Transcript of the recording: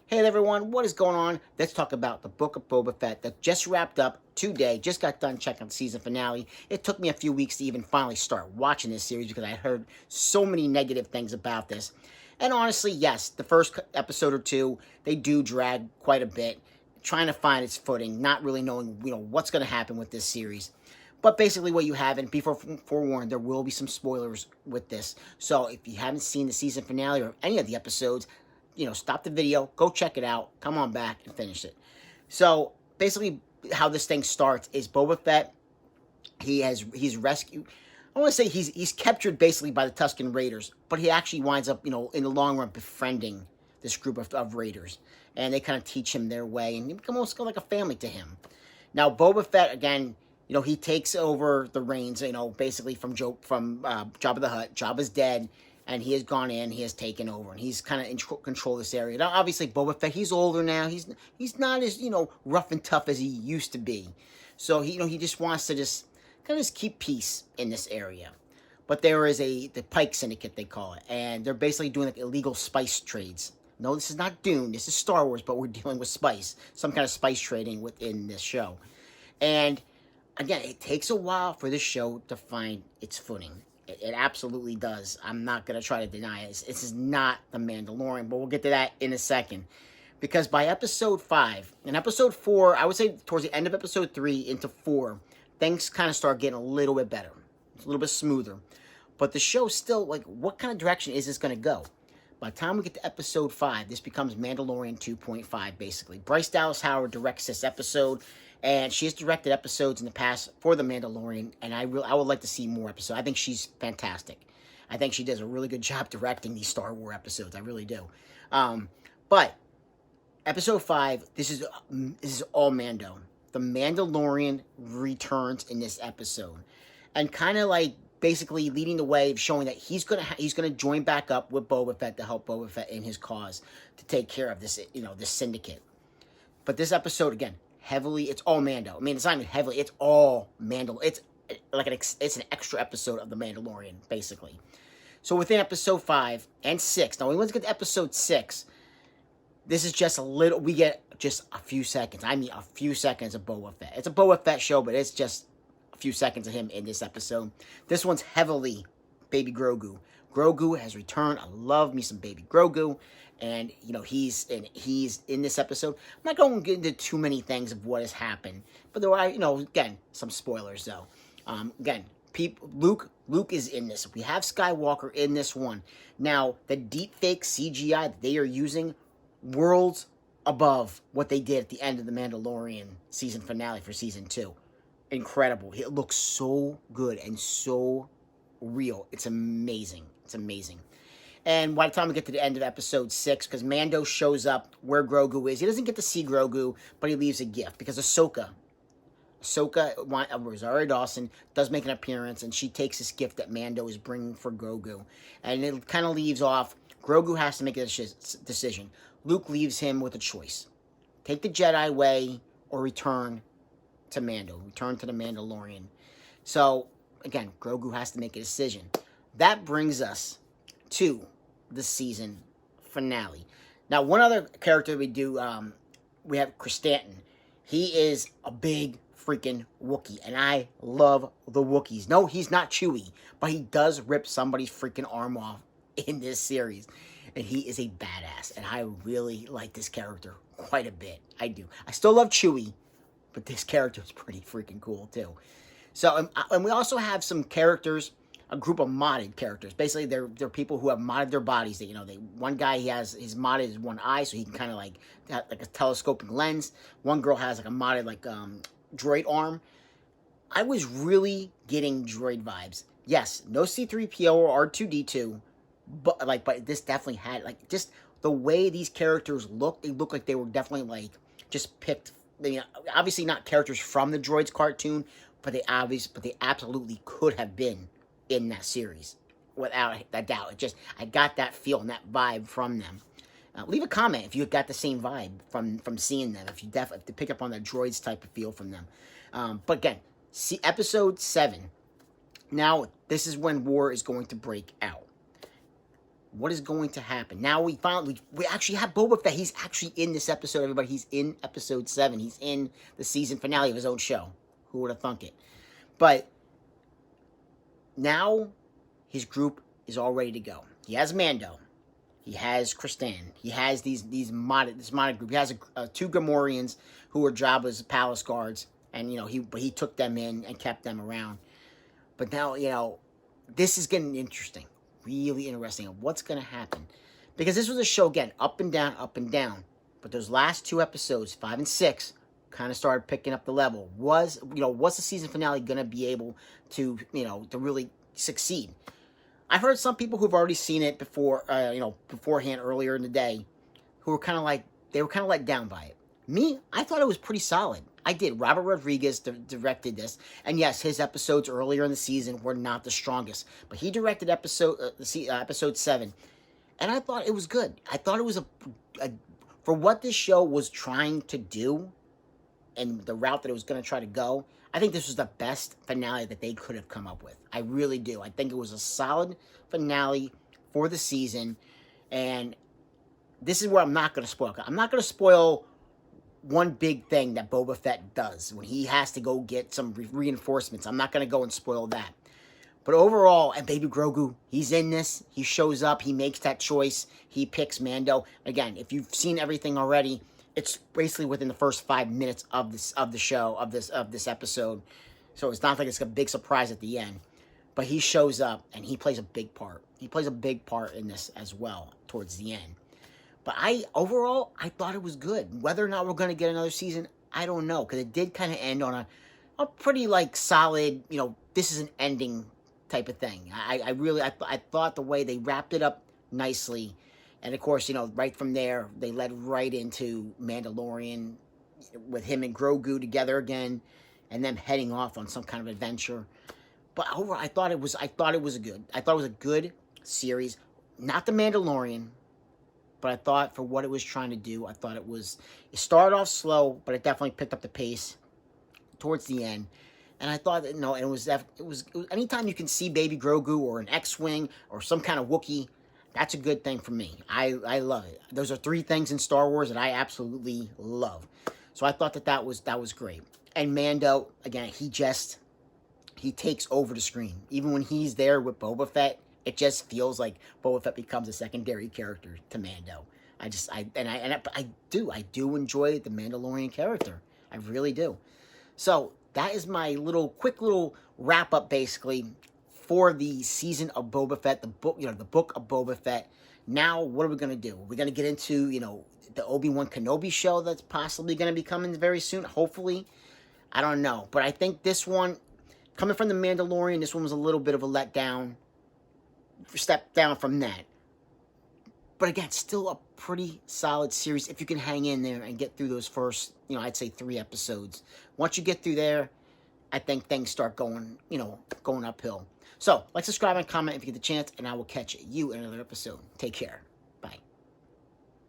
Hey everyone, what is going on? Let's talk about the Book of Boba Fett that just wrapped up today. Just got done checking the season finale. It took me a few weeks to even finally start watching this series because I heard so many negative things about this. And honestly, yes, the first episode or two, they do drag quite a bit, trying to find its footing, not really knowing, what's going to happen with this series. But basically what you have, and be forewarned, there will be some spoilers with this. So if you haven't seen the season finale or any of the episodes, stop the video, go check it out, come on back and finish it. So basically how this thing starts is Boba Fett, he's rescued. I want to say he's captured basically by the Tusken Raiders, but he actually winds up, in the long run befriending this group of Raiders. And they kind of teach him their way, and he becomes almost like a family to him. Now, Boba Fett, again, he takes over the reins, basically from Jabba the Hutt. Jabba's dead, and he has gone in, he has taken over, and he's kind of in control of this area. Now, obviously, Boba Fett, he's older now. He's not as, rough and tough as he used to be. So, he just wants to just kind of just keep peace in this area. But there is the Pike Syndicate, they call it, and they're basically doing like illegal spice trades. No, this is not Dune, this is Star Wars, but we're dealing with spice. Some kind of spice trading within this show. And again, it takes a while for this show to find its footing. It absolutely does. I'm not going to try to deny it. This is not The Mandalorian, but we'll get to that in a second. Because by episode 5, and episode 4, I would say towards the end of episode 3 into 4, things kind of start getting a little bit better. It's a little bit smoother. But the show still, what kind of direction is this going to go? By the time we get to episode 5, this becomes Mandalorian 2.5, basically. Bryce Dallas Howard directs this episode, and she has directed episodes in the past for The Mandalorian, and I would like to see more episodes. I think she's fantastic. I think she does a really good job directing these Star Wars episodes. I really do. But episode 5, this is all Mando. The Mandalorian returns in this episode, and kind of basically leading the way, showing that he's gonna join back up with Boba Fett to help Boba Fett in his cause to take care of this this syndicate. But this episode, again, heavily, it's all Mando. I mean, it's not even heavily, it's all Mando. It's like it's an extra episode of The Mandalorian, basically. So within episode 5 and 6, now let's get to episode 6. This is just we get just a few seconds. I mean, a few seconds of Boba Fett. It's a Boba Fett show, but it's just a few seconds of him in this episode. This one's heavily Baby Grogu. Grogu has returned. I love me some Baby Grogu. And, he's in this episode. I'm not going to get into too many things of what has happened. But there are, again, some spoilers, though. Again, Luke is in this. We have Skywalker in this one. Now, the deepfake CGI that they are using, worlds above what they did at the end of the Mandalorian season finale for season 2. Incredible. It looks so good and so real. It's amazing. It's amazing. And by the time we get to the end of episode 6, because Mando shows up where Grogu is, he doesn't get to see Grogu, but he leaves a gift. Because Ahsoka, Rosario Dawson, does make an appearance, and she takes this gift that Mando is bringing for Grogu. And it kind of leaves off, Grogu has to make a decision. Luke leaves him with a choice. Take the Jedi way or return to Mando. Return to the Mandalorian. So, again, Grogu has to make a decision. That brings us to the season finale. Now, one other character we do, we have Stanton. He is a big freaking Wookiee, and I love the Wookiees. No, he's not Chewie, but he does rip somebody's freaking arm off in this series, and he is a badass, and I really like this character quite a bit. I do. I still love Chewie, but this character is pretty freaking cool, too. So, and we also have some characters, a group of modded characters. Basically, they're people who have modded their bodies. One guy, he has his modded is one eye, so he can kind of like a telescoping lens. One girl has like a modded droid arm. I was really getting droid vibes. Yes, no C-3PO or R2-D2, but this definitely had just the way these characters look. They look like they were definitely just picked. Obviously not characters from the Droids cartoon, but they absolutely could have been in that series, without a doubt. I got that feel and that vibe from them. Leave a comment if you got the same vibe from seeing them. If you definitely pick up on that Droids type of feel from them. But again, see episode 7. Now this is when war is going to break out. What is going to happen? Now we actually have Boba Fett. He's actually in this episode, everybody. He's in episode 7. He's in the season finale of his own show. Who would have thunk it? But now his group is all ready to go. He has Mando. He has Kristan. He has this modded group. He has 2 Gamorreans who were Jabba's palace guards, and he took them in and kept them around. But now this is getting interesting, really interesting. Of what's going to happen, because this was a show again up and down, up and down. But those last 2 episodes, 5 and 6, kind of started picking up the level. Was the season finale going to be able to to really succeed? I've heard some people who've already seen it before, beforehand earlier in the day, who were kind of let down by it. Me, I thought it was pretty solid. I did. Robert Rodriguez directed this, and yes, his episodes earlier in the season were not the strongest, but he directed episode 7, and I thought it was good. I thought it was for what this show was trying to do, and the route that it was going to try to go. I think this was the best finale that they could have come up with. I really do. I think it was a solid finale for the season. And this is where I'm not going to spoil. I'm not going to spoil one big thing that Boba Fett does when he has to go get some reinforcements. I'm not going to go and spoil that. But overall, and Baby Grogu, he's in this. He shows up. He makes that choice. He picks Mando. Again, if you've seen everything already, it's basically within the first 5 minutes of this episode, so it's not like it's a big surprise at the end. But he shows up and he plays a big part. He plays a big part in this as well towards the end. But overall, I thought it was good. Whether or not we're going to get another season, I don't know, because it did kind of end on a pretty solid. This is an ending type of thing. I thought the way they wrapped it up nicely. And of course, right from there, they led right into Mandalorian with him and Grogu together again, and them heading off on some kind of adventure. But overall, I thought it was a good series. Not the Mandalorian, but I thought for what it was trying to do, I thought it started off slow, but it definitely picked up the pace towards the end. And I thought it was anytime you can see Baby Grogu or an X-Wing or some kind of Wookiee, that's a good thing for me. I love it. Those are 3 things in Star Wars that I absolutely love. So I thought that was great. And Mando, again, he takes over the screen. Even when he's there with Boba Fett, it just feels like Boba Fett becomes a secondary character to Mando. I do enjoy the Mandalorian character. I really do. So that is my quick little wrap up, basically, for the season of Boba Fett, the book of Boba Fett. Now, what are we going to do? We're going to get into, the Obi-Wan Kenobi show that's possibly going to be coming very soon, hopefully. I don't know. But I think this one, coming from The Mandalorian, this one was a little bit of a letdown, step down from that. But again, still a pretty solid series if you can hang in there and get through those first, I'd say 3 episodes. Once you get through there, I think things start going uphill. So, like, subscribe, and comment if you get the chance, and I will catch you in another episode. Take care.